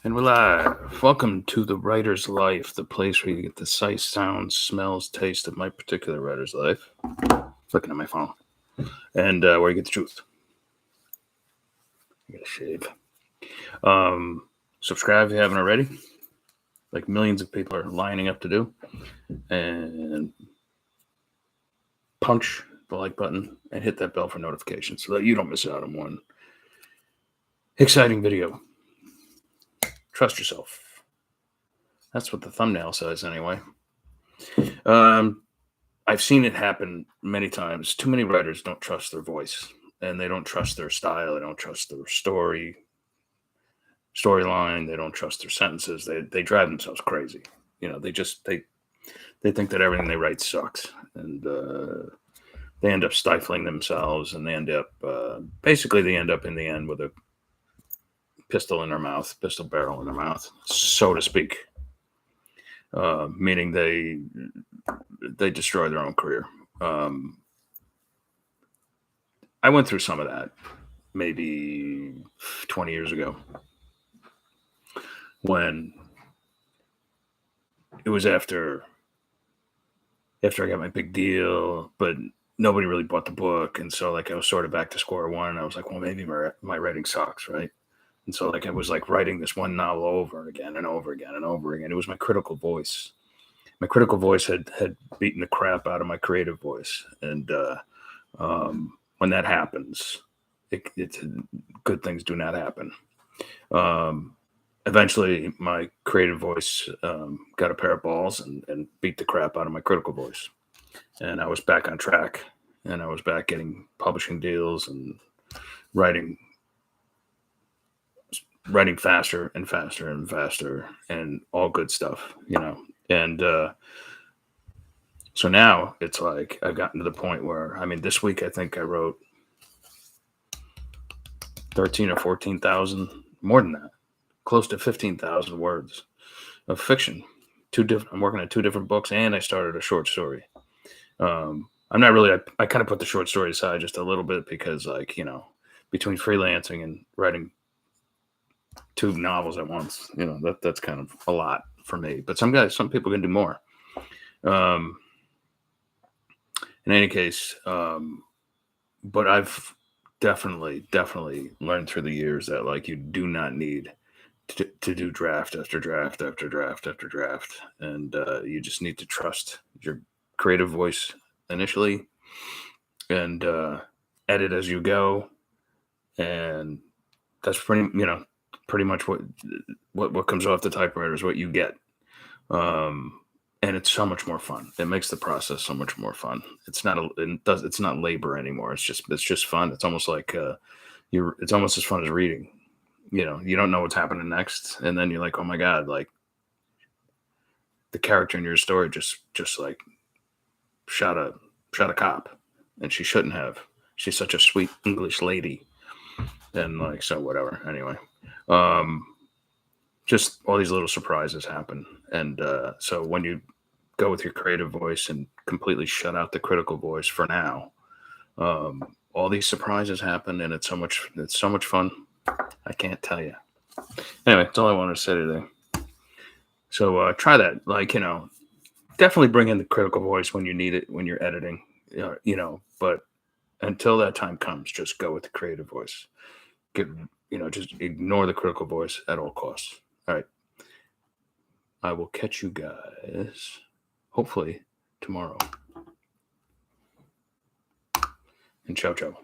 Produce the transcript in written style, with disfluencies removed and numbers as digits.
And we're live. Welcome to the writer's life, the place where you get the sight, sounds, smells, taste of my particular writer's life. Looking at my phone. And where you get the truth. I gotta shave. Subscribe if you haven't already. Like millions of people are lining up to do. And punch the like button and hit that bell for notifications so that you don't miss out on one exciting video. Trust yourself. That's what the thumbnail says, anyway. I've seen it happen many times. Too many writers don't trust their voice, and they don't trust their style. They don't trust their storyline. They don't trust their sentences. They drive themselves crazy. They think that everything they write sucks, and they end up stifling themselves, and they end up in the end with a pistol barrel in their mouth, so to speak. Meaning they destroy their own career. I went through some of that maybe 20 years ago when it was after I got my big deal, but nobody really bought the book. And so I was sort of back to square one. And I was like, well, maybe my writing sucks, right? And so I was writing this one novel over and again and over again and over again. It was my critical voice. My critical voice had beaten the crap out of my creative voice. And when that happens, good things do not happen. Eventually, my creative voice got a pair of balls and beat the crap out of my critical voice. And I was back on track. And I was back getting publishing deals and writing faster and faster and faster and all good stuff, And so now it's like I've gotten to the point where, this week I think I wrote 13 or 14,000, more than that, close to 15,000 words of fiction. I'm working on 2 different books, and I started a short story. I'm not really, I kind of put the short story aside just a little bit because between freelancing and writing 2 novels at once, that's kind of a lot for me, but some people can do more. In any case, but I've definitely learned through the years that you do not need to do draft after draft after draft after draft, and you just need to trust your creative voice initially, and edit as you go, and that's pretty much what comes off the typewriter is what you get. And it's so much more fun. It makes the process so much more fun. It's not labor anymore. It's just fun. It's almost like it's almost as fun as reading. You don't know what's happening next, and then you're like, oh my god, the character in your story just shot a cop, and she shouldn't have. She's such a sweet English lady, and so whatever. Anyway, just all these little surprises happen, and so when you go with your creative voice and completely shut out the critical voice for now, all these surprises happen, and it's so much fun. I can't tell you. Anyway, that's all I wanted to say today. So try that. Definitely bring in the critical voice when you need it, when you're editing. But until that time comes, just go with the creative voice. Just ignore the critical voice at all costs. All right. I will catch you guys hopefully tomorrow. And ciao, ciao.